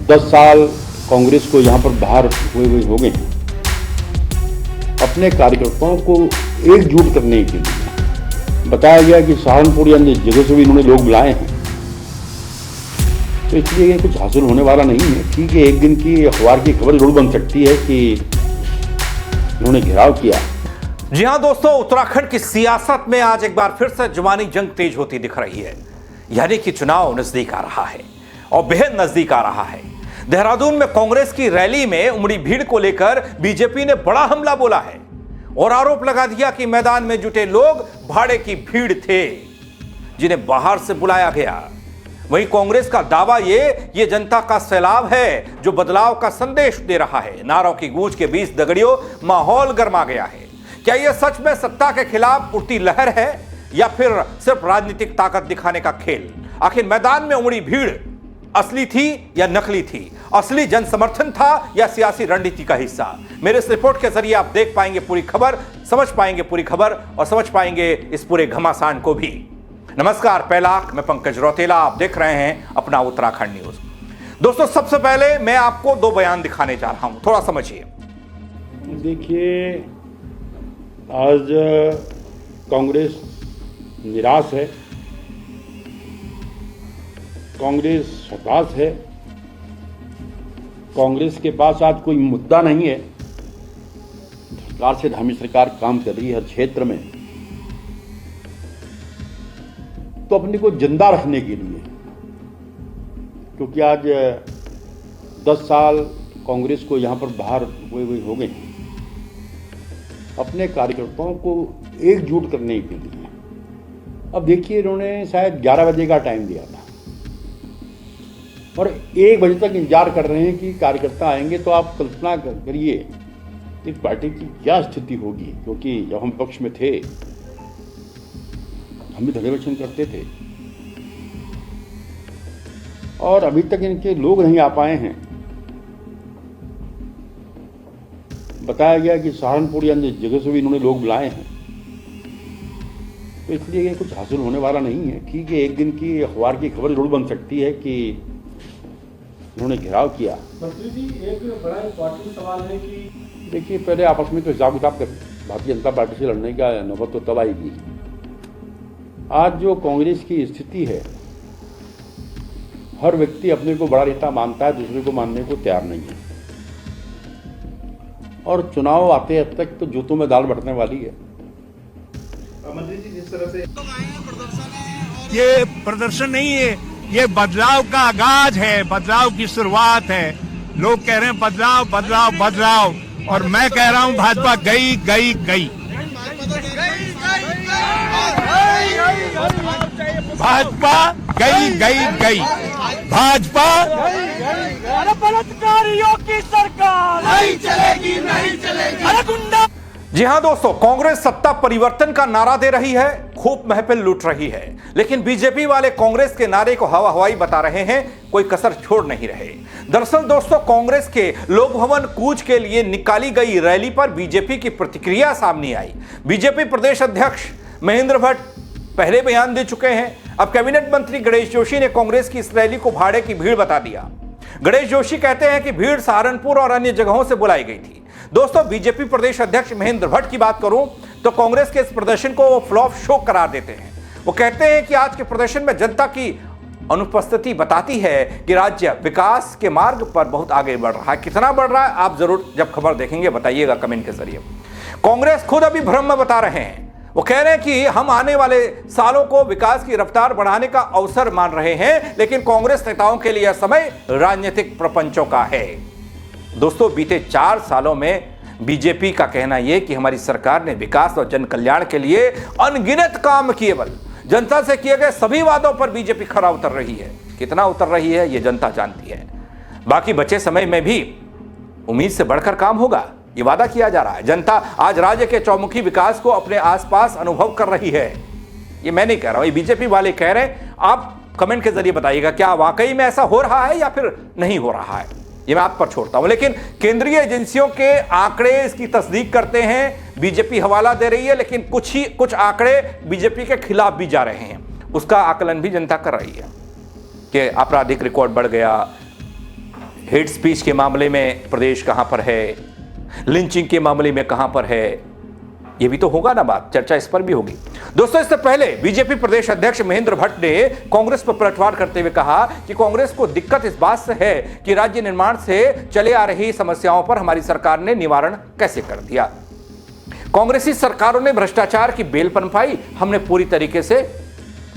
10 साल कांग्रेस को यहाँ पर बाहर हुए हो गए। अपने कार्यकर्ताओं को एकजुट करने के लिए बताया गया कि सहारनपुर या अन्य जगह से भी इन्होंने लोग बुलाए हैं, तो इसलिए ये कुछ हासिल होने वाला नहीं है। ठीक है, एक दिन की अखबार की खबर जरूर बन सकती है कि इन्होंने घेराव किया। जी हां दोस्तों, उत्तराखंड की सियासत में आज एक बार फिर से जुबानी जंग तेज होती दिख रही है। यानी कि चुनाव नजदीक आ रहा है और बेहद नजदीक आ रहा है। देहरादून में कांग्रेस की रैली में उमड़ी भीड़ को लेकर बीजेपी ने बड़ा हमला बोला है और आरोप लगा दिया कि मैदान में जुटे लोग भाड़े की भीड़ थे जिन्हें बाहर से बुलाया गया। वहीं कांग्रेस का दावा ये जनता का सैलाब है जो बदलाव का संदेश दे रहा है। नारों की गूंज के बीच दगड़ियों माहौल गर्मा गया है। क्या यह सच में सत्ता के खिलाफ उठती लहर है या फिर सिर्फ राजनीतिक ताकत दिखाने का खेल? आखिर मैदान में उमड़ी भीड़ असली थी या नकली थी? असली जन समर्थन था या सियासी रणनीति का हिस्सा? मेरे इस रिपोर्ट के जरिए आप देख पाएंगे पूरी खबर, समझ पाएंगे पूरी खबर और समझ पाएंगे इस पूरे घमासान को भी। नमस्कार, पहलाक, मैं पंकज रौतेला, आप देख रहे हैं अपना उत्तराखंड न्यूज। दोस्तों, सबसे पहले मैं आपको दो बयान दिखाने जा रहा हूं, थोड़ा समझिए। देखिए, आज कांग्रेस निराश है, कांग्रेस हताश है। कांग्रेस के पास आज कोई मुद्दा नहीं है। सरकार से धामी सरकार काम कर रही है हर क्षेत्र में, तो अपने को जिंदा रखने के लिए, क्योंकि आज 10 साल कांग्रेस को यहाँ पर बाहर हुए हो गए, अपने कार्यकर्ताओं को एकजुट करने के लिए। अब देखिए, इन्होंने शायद 11 बजे का टाइम दिया था और 1 बजे तक इंतजार कर रहे हैं कि कार्यकर्ता आएंगे। तो आप कल्पना करिए इस पार्टी की क्या स्थिति होगी, क्योंकि जब हम पक्ष में थे हम भी धड़ेवचन करते थे और अभी तक इनके लोग नहीं आ पाए हैं। बताया गया कि सहारनपुर या अन्य जगह से भी इन्होंने लोग बुलाए हैं, तो इसलिए ये कुछ हासिल होने वाला नहीं है। ठीक है, एक दिन की अखबार की खबर जरूर बन सकती है कि इन्होंने घेराव किया। मंत्री जी, एक बड़ा इम्पोर्टेंट सवाल है कि देखिए, पहले आपस में तो हिसाब किताब कर, भारतीय जनता पार्टी से लड़ने का नौबत तो तब आएगी। आज जो कांग्रेस की स्थिति है, हर व्यक्ति अपने को बड़ा नेता मानता है, दूसरे को मानने को तैयार नहीं है और चुनाव आते तक तो जूतों में दाल बटने वाली है। मंत्री जी, जिस तरह से ये प्रदर्शन नहीं है, ये बदलाव का आगाज है, बदलाव की शुरुआत है। लोग कह रहे हैं बदलाव बदलाव बदलाव, और मैं कह रहा हूं भाजपा गई गई गई, भाजपा गई गई गई, भाजपा बलात्कारियों की सरकार नहीं चलेगी, नहीं चलेगी। अरे गुंडा। जी हां दोस्तों, कांग्रेस सत्ता परिवर्तन का नारा दे रही है, खूब महफिल लूट रही है, लेकिन बीजेपी वाले कांग्रेस के नारे को हवा हवाई बता रहे हैं, कोई कसर छोड़ नहीं रहे। दरअसल दोस्तों, कांग्रेस के लोक भवन कूच के लिए निकाली गई रैली पर बीजेपी की प्रतिक्रिया सामने आई। बीजेपी प्रदेश अध्यक्ष महेंद्र भट्ट पहले बयान दे चुके हैं। अब कैबिनेट मंत्री गणेश जोशी ने कांग्रेस की इस रैली को भाड़े की भीड़ बता दिया। गणेश जोशी कहते हैं कि भीड़ सहारनपुर और अन्य जगहों से बुलाई गई थी। दोस्तों, बीजेपी प्रदेश अध्यक्ष महेंद्र भट्ट की बात करूं तो कांग्रेस के इस प्रदर्शन को वो फ्लॉप शो करार देते हैं। वो कहते हैं कि आज के प्रदर्शन में जनता की अनुपस्थिति बताती है कि राज्य विकास के मार्ग पर बहुत आगे बढ़ रहा है। कितना बढ़ रहा है आप जरूर जब खबर देखेंगे बताइएगा कमेंट के जरिए। कांग्रेस खुद अभी भ्रम में बता रहे हैं। वो कह रहे हैं कि हम आने वाले सालों को विकास की रफ्तार बढ़ाने का अवसर मान रहे हैं, लेकिन कांग्रेस नेताओं के लिए यह समय राजनीतिक प्रपंचों का है। दोस्तों, बीते 4 सालों में बीजेपी का कहना यह कि हमारी सरकार ने विकास और जन कल्याण के लिए अनगिनत काम किए, बल जनता से किए गए सभी वादों पर बीजेपी खरा उतर रही है। कितना उतर रही है ये जनता जानती है। बाकी बचे समय में भी उम्मीद से बढ़कर काम होगा, ये वादा किया जा रहा है। जनता आज राज्य के चौमुखी विकास को अपने आसपास अनुभव कर रही है। ये मैं नहीं कह रहा हूं, ये बीजेपी वाले कह रहे हैं। आप कमेंट के जरिए बताइएगा क्या वाकई में ऐसा हो रहा है या फिर नहीं हो रहा है, ये मैं आप पर छोड़ता हूं। लेकिन केंद्रीय एजेंसियों के आंकड़े इसकी तस्दीक करते हैं। बीजेपी हवाला दे रही है, लेकिन कुछ आंकड़े बीजेपी के खिलाफ भी जा रहे हैं। उसका आकलन भी जनता कर रही है कि आपराधिक रिकॉर्ड बढ़ गया, हेट स्पीच के मामले में प्रदेश कहां पर है, लिंचिंग के मामले में कहां पर है, यह भी तो होगा ना बात, चर्चा इस पर भी होगी। दोस्तों, इससे पहले बीजेपी प्रदेश अध्यक्ष महेंद्र भट्ट ने कांग्रेस पर पलटवार करते हुए कहा कि कांग्रेस को दिक्कत इस बात से है कि राज्य निर्माण से चले आ रही समस्याओं पर हमारी सरकार ने निवारण कैसे कर दिया। कांग्रेसी सरकारों ने भ्रष्टाचार की बेल पनपाई, हमने पूरी तरीके से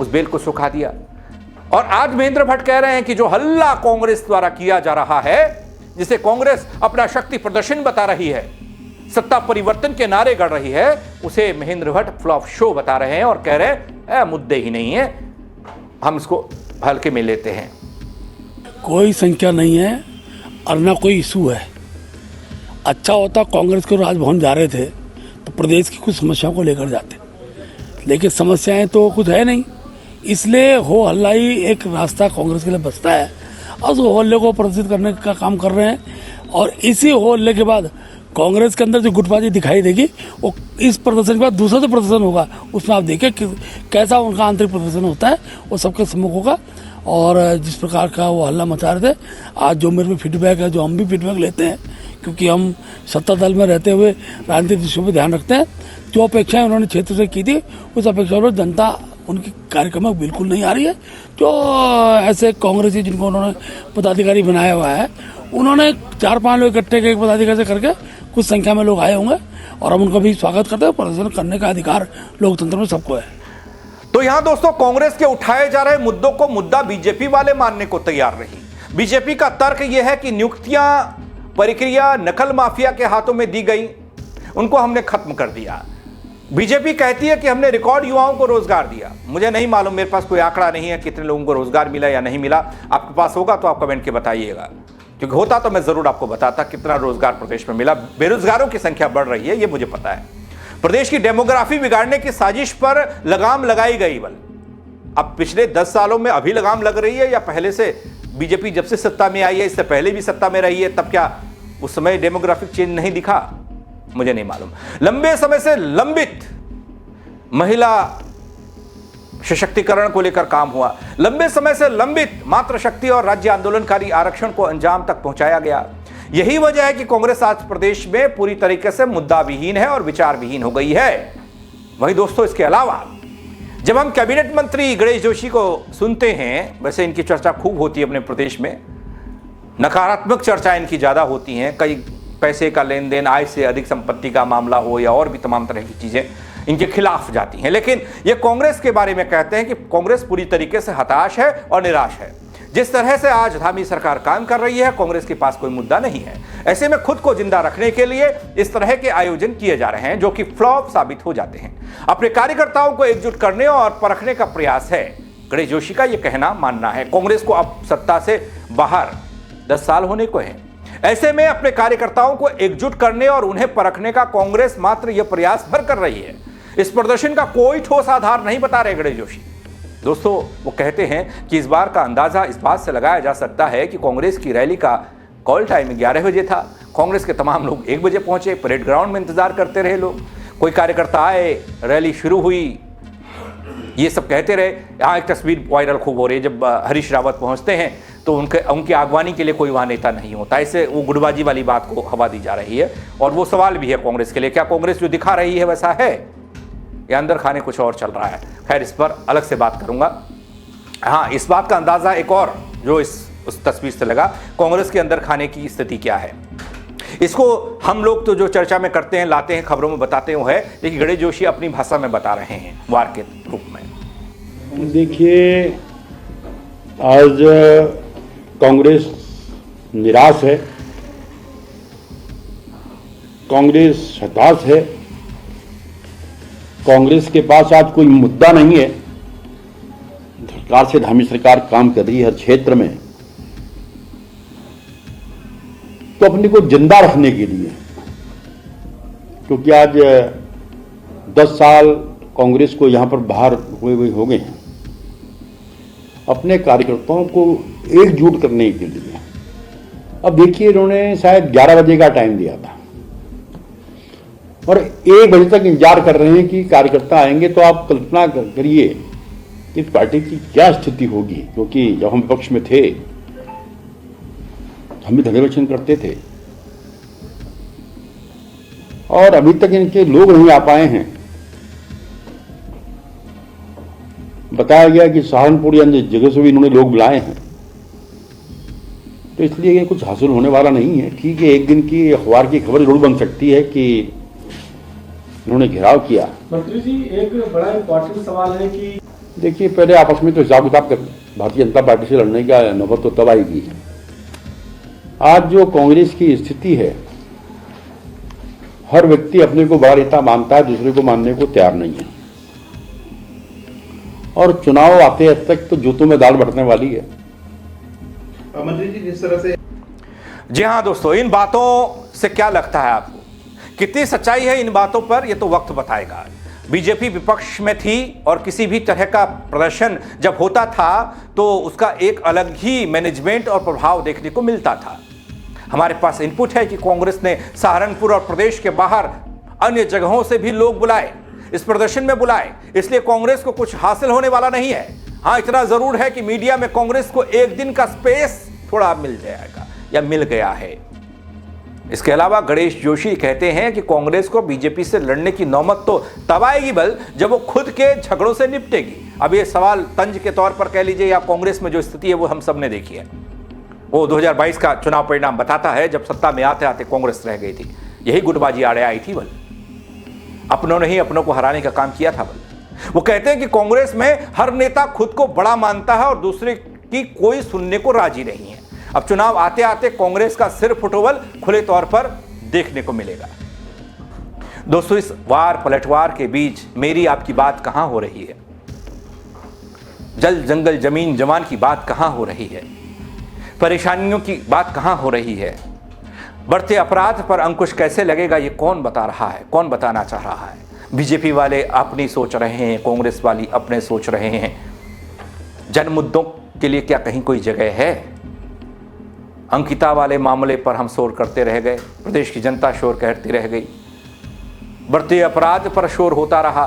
उस बेल को सुखा दिया। और आज महेंद्र भट्ट कह रहे हैं कि जो हल्ला कांग्रेस द्वारा किया जा रहा है, जिसे कांग्रेस अपना शक्ति प्रदर्शन बता रही है, सत्ता परिवर्तन के नारे गढ़ रही है, उसे महेंद्र भट्ट फ्लॉप शो बता रहे हैं और कह रहे हैं मुद्दे ही नहीं है, हम इसको हल्के में लेते हैं। कोई संख्या नहीं है और ना कोई इशू है। अच्छा होता कांग्रेस के राजभवन जा रहे थे तो प्रदेश की कुछ समस्याओं को लेकर जाते, लेकिन समस्याएं तो कुछ है नहीं, इसलिए हो हल्ला ही एक रास्ता कांग्रेस के लिए बचता है और उस हो हल्ले को प्रदर्शित करने का काम कर रहे हैं। और इसी हो हल्ले के बाद कांग्रेस के अंदर जो गुटबाजी दिखाई देगी, वो इस प्रदर्शन के बाद दूसरा जो प्रदर्शन होगा उसमें आप देखिए कैसा उनका आंतरिक प्रदर्शन होता है, वो सबके सम्मुख होगा। और जिस प्रकार का वो हल्ला मचा रहे थे, आज जो मेरे में फीडबैक है, जो हम भी फीडबैक लेते हैं क्योंकि हम सत्ता दल में रहते हुए राजनीतिक विषयों पर ध्यान रखते हैं, जो अपेक्षाएं उन्होंने क्षेत्र से की थी उस अपेक्षा में जनता उनकी कार्यक्रम में बिल्कुल नहीं आ रही है। जो ऐसे कांग्रेसी जिनको उन्होंने पदाधिकारी बनाया हुआ है, उन्होंने 4-5 लोग इकट्ठे के पदाधिकारी से करके कुछ संख्या में लोग आए होंगे और हम उनका भी स्वागत करते हैं। प्रदर्शन करने का अधिकार लोकतंत्र में सबको है। तो यहां दोस्तों, कांग्रेस के उठाए जा रहे मुद्दों को मुद्दा बीजेपी वाले मानने को तैयार नहीं। बीजेपी का तर्क यह है कि नियुक्तियां प्रक्रिया नकल माफिया के हाथों में दी गई, उनको हमने खत्म कर दिया। बीजेपी कहती है कि हमने रिकॉर्ड युवाओं को रोजगार दिया। मुझे नहीं मालूम, मेरे पास कोई आंकड़ा नहीं है कितने लोगों को रोजगार मिला या नहीं मिला। आपके पास होगा तो आप कमेंट के बताइएगा, क्योंकि होता तो मैं जरूर आपको बताता कितना रोजगार प्रदेश में मिला। बेरोजगारों की संख्या बढ़ रही है, ये मुझे पता है। प्रदेश की डेमोग्राफी बिगाड़ने की साजिश पर लगाम लगाई गई। बल अब पिछले 10 सालों में अभी लगाम लग रही है या पहले से? बीजेपी जब से सत्ता में आई है, इससे पहले भी सत्ता में रही है, तब क्या उस समय डेमोग्राफिक चेंज नहीं दिखा? मुझे नहीं मालूम। लंबे समय से लंबित महिला सशक्तिकरण को लेकर काम हुआ, लंबे समय से लंबित मातृशक्ति और राज्य आंदोलनकारी आरक्षण को अंजाम तक पहुंचाया गया। यही वजह है कि कांग्रेस आज प्रदेश में पूरी तरीके से मुद्दा विहीन है और विचार विहीन हो गई है। वहीं दोस्तों, इसके अलावा जब हम कैबिनेट मंत्री गणेश जोशी को सुनते हैं, वैसे इनकी चर्चा खूब होती है अपने प्रदेश में, नकारात्मक चर्चा इनकी ज्यादा होती हैं। कई पैसे का लेन देन, आय से अधिक संपत्ति का मामला हो या और भी तमाम तरह की चीजें इनके खिलाफ जाती हैं। लेकिन ये कांग्रेस के बारे में कहते हैं कि कांग्रेस पूरी तरीके से हताश है और निराश है। जिस तरह से आज धामी सरकार काम कर रही है, कांग्रेस के पास कोई मुद्दा नहीं है। ऐसे में खुद को जिंदा रखने के लिए इस तरह के आयोजन किए जा रहे हैं, जो कि फ्लॉप साबित हो जाते हैं। अपने कार्यकर्ताओं को एकजुट करने और परखने का प्रयास है, गणेश जोशी का यह कहना मानना है। कांग्रेस को अब सत्ता से बाहर 10 साल होने को है। ऐसे में अपने कार्यकर्ताओं को एकजुट करने और उन्हें परखने का कांग्रेस मात्र यह प्रयास भर कर रही है। इस प्रदर्शन का कोई ठोस आधार नहीं बता रहे गणेश जोशी। दोस्तों, वो कहते हैं कि इस बार का अंदाजा इस बात से लगाया जा सकता है कि कांग्रेस की रैली का कॉल टाइम 11 बजे था। कांग्रेस के तमाम लोग 1 बजे पहुंचे, परेड ग्राउंड में इंतजार करते रहे लोग। कोई कार्यकर्ता आए, रैली शुरू हुई, ये सब कहते रहे। यहाँ एक तस्वीर वायरल खूब हो रही है, जब हरीश रावत पहुंचते हैं तो उनकी आगवानी के लिए कोई वहाँ नेता नहीं होता। ऐसे वो गुटबाजी वाली बात को हवा दी जा रही है। और वो सवाल भी है कांग्रेस के लिए, क्या कांग्रेस जो दिखा रही है वैसा है या अंदर खाने कुछ और चल रहा है? खैर, इस पर अलग से बात करूंगा। हाँ, इस बात का अंदाजा एक और जो उस तस्वीर से लगा, कांग्रेस के अंदर खाने की स्थिति क्या है, इसको हम लोग तो जो चर्चा में करते हैं, लाते हैं, खबरों में बताते हैं, लेकिन गणेश जोशी अपनी भाषा में बता रहे हैं, वार के रूप में। देखिए, आज कांग्रेस निराश है, कांग्रेस हताश है, कांग्रेस के पास आज कोई मुद्दा नहीं है। सरकार से धामी सरकार काम कर रही है हर क्षेत्र में, तो अपने को जिंदा रखने के लिए, क्योंकि आज 10 साल कांग्रेस को यहां पर बाहर हुए हो गए हैं, अपने कार्यकर्ताओं को एकजुट करने के लिए। अब देखिए, इन्होंने शायद 11 बजे का टाइम दिया था और 1 बजे तक इंतजार कर रहे हैं कि कार्यकर्ता आएंगे। तो आप कल्पना करिए कि पार्टी की क्या स्थिति होगी, क्योंकि जब हम विपक्ष में थे हम भी धन्यवाद करते थे, और अभी तक इनके लोग नहीं आ पाए हैं। बताया गया कि सहारनपुर या अन्य जगह से भी इन्होंने लोग बुलाए हैं, तो इसलिए ये कुछ हासिल होने वाला नहीं है। ठीक है, एक दिन की अखबार की खबर जरूर बन सकती है कि इन्होंने घेराव किया। मंत्री जी, एक बड़ा इम्पोर्टेंट सवाल है कि देखिए, पहले आपस में तो हिसाब किताब कर, भारतीय जनता पार्टी से लड़ने का नौबत तो तब आएगी। आज जो कांग्रेस की स्थिति है, हर व्यक्ति अपने को बड़ा नेता मानता है, दूसरे को मानने को तैयार नहीं है, और चुनाव आते तक तो जूतों में दाल बटने वाली है। मंत्री जी, जिस तरह से जी हाँ दोस्तों, इन बातों से क्या लगता है आपको, कितनी सच्चाई है इन बातों पर, ये तो वक्त बताएगा। बीजेपी विपक्ष में थी और किसी भी तरह का प्रदर्शन जब होता था तो उसका एक अलग ही मैनेजमेंट और प्रभाव देखने को मिलता था। हमारे पास इनपुट है कि कांग्रेस ने सहारनपुर और प्रदेश के बाहर अन्य जगहों से भी लोग बुलाए, इस प्रदर्शन में बुलाए, इसलिए कांग्रेस को कुछ हासिल होने वाला नहीं है। हाँ, इतना जरूर है कि मीडिया में कांग्रेस को एक दिन का स्पेस थोड़ा मिल जाएगा या मिल गया है। इसके अलावा गणेश जोशी कहते हैं कि कांग्रेस को बीजेपी से लड़ने की नौबत तो तब आएगी बल जब वो खुद के झगड़ों से निपटेगी। अब ये सवाल तंज के तौर पर कह लीजिए या कांग्रेस में जो स्थिति है वो हम सब ने देखी है। वो 2022 का चुनाव परिणाम बताता है, जब सत्ता में आते आते कांग्रेस रह गई थी, यही गुटबाजी आड़े आई थी बल, अपनों ने ही अपनों को हराने का काम किया था बल। वो कहते हैं कि कांग्रेस में हर नेता खुद को बड़ा मानता है और दूसरे की कोई सुनने को राजी नहीं है। अब चुनाव आते आते कांग्रेस का सिर फुटोवल खुले तौर पर देखने को मिलेगा। दोस्तों, इस वार पलटवार के बीच मेरी आपकी बात कहां हो रही है, जल जंगल जमीन जवान की बात कहां हो रही है, परेशानियों की बात कहां हो रही है, बढ़ते अपराध पर अंकुश कैसे लगेगा, ये कौन बता रहा है, कौन बताना चाह रहा है। बीजेपी वाले अपनी सोच रहे हैं, कांग्रेस वाली अपने सोच रहे हैं। जन मुद्दों के लिए क्या कहीं कोई जगह है? अंकिता वाले मामले पर हम शोर करते रह गए, प्रदेश की जनता शोर करती रह गई। बढ़ते अपराध पर शोर होता रहा,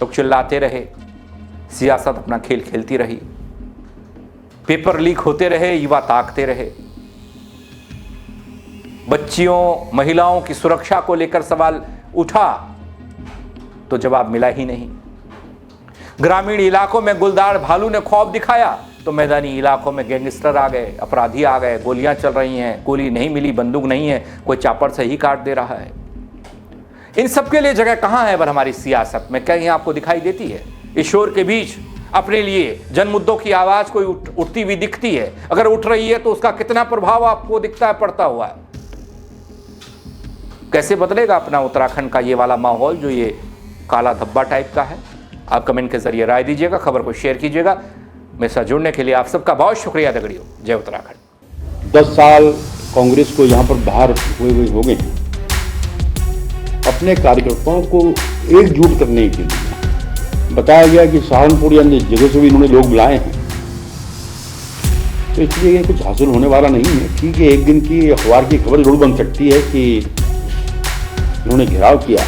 लोग चिल्लाते रहे, सियासत अपना खेल खेलती रही, पेपर लीक होते रहे, युवा ताकते रहे। बच्चियों महिलाओं की सुरक्षा को लेकर सवाल उठा तो जवाब मिला ही नहीं। ग्रामीण इलाकों में गुलदार भालू ने खौफ दिखाया तो मैदानी इलाकों में गैंगस्टर आ गए, अपराधी आ गए, गोलियां चल रही हैं, गोली नहीं मिली, बंदूक नहीं है, कोई चापड़ से ही काट दे रहा है। इन सब के लिए जगह कहां है पर हमारी सियासत में? कहीं आपको दिखाई देती है? इस शोर के बीच अपने लिए जन मुद्दों की आवाज कोई उठती हुई दिखती है? अगर उठ रही है तो उसका कितना प्रभाव आपको दिखता है, पड़ता हुआ है? कैसे बदलेगा अपना उत्तराखंड का ये वाला माहौल जो ये काला धब्बा टाइप का है? आप कमेंट के जरिए राय दीजिएगा, खबर को शेयर कीजिएगा। मेरे साथ जुड़ने के लिए आप सबका बहुत शुक्रिया दगड़ियों। जय उत्तराखंड। 10 साल कांग्रेस को यहाँ पर बाहर हुए हो गए हैं। अपने कार्यकर्ताओं को एकजुट करने के लिए बताया गया कि सहारनपुर या अन्य जगह से भी इन्होंने लोग बुलाए हैं, तो इसलिए ये कुछ हासिल होने वाला नहीं है। ठीक है, एक दिन की अखबार की खबर जरूर बन सकती है कि इन्होंने घेराव किया।